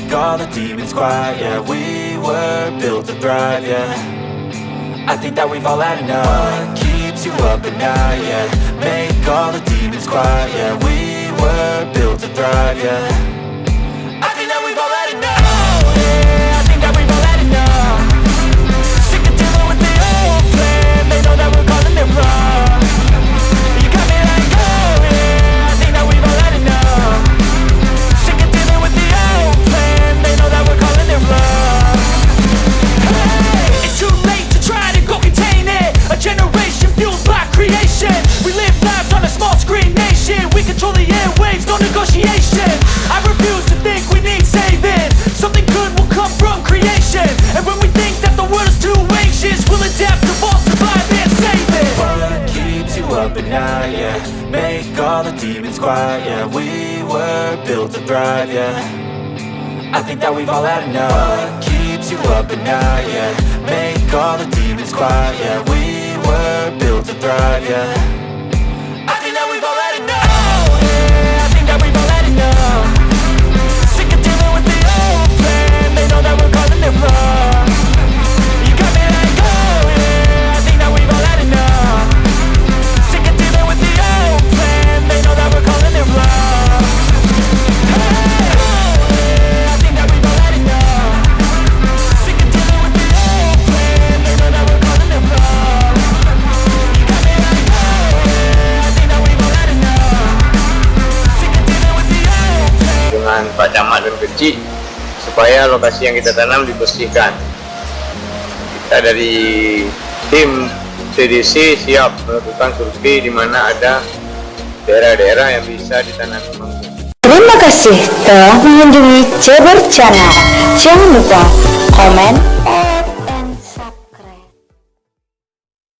make all the demons quiet. Yeah, we were built to thrive, yeah. I think that we've all had enough. What keeps you up at night, yeah. Make all the demons quiet. Yeah, we were built to thrive, yeah. I think that we've all had enough. Oh, yeah, I think that we've all had enough. Sick of dealing with the old plan. They know that we're calling it wrong. You got me like, oh yeah, I think that we've all had enough. Sick of dealing with the old plan. They know that we're calling it wrong. Hey, it's too late to try to go contain it. A generation fueled by creation. We live lives on a small screen nation. We control the airwaves, no negotiation. I refuse to think we need saving. Something good will come from creation. And when we think that the world is too anxious, we'll adapt, evolve, survive and save it. What keeps you up at night, yeah. Make all the demons quiet, yeah. We were built to thrive, yeah. I think that we've all had enough. What keeps you up at night, yeah. Make all the demons quiet, yeah. We were built to thrive, yeah. I think that we've all had enough. Oh yeah, I think that we've all had enough. Sick of dealing with the old plan. They know that we're calling it wrong. You got me like, oh yeah, I think that we've all had enough. Sick of dealing with the old plan. They know that we're calling it wrong. Hey, oh yeah, I think that we've all had enough. Sick of dealing with the old plan. They know that we're calling it wrong. You got me like, oh yeah, I think that we've all had enough. Sick of dealing with the old plan. Dengan Pak Camat dan Kecil supaya lokasi yang kita tanam dibersihkan. Kita dari tim CDC siap melakukan survei di mana ada daerah-daerah yang bisa ditanami mangrove. Terima kasih telah mengunjungi Sementara. Jangan lupa komen,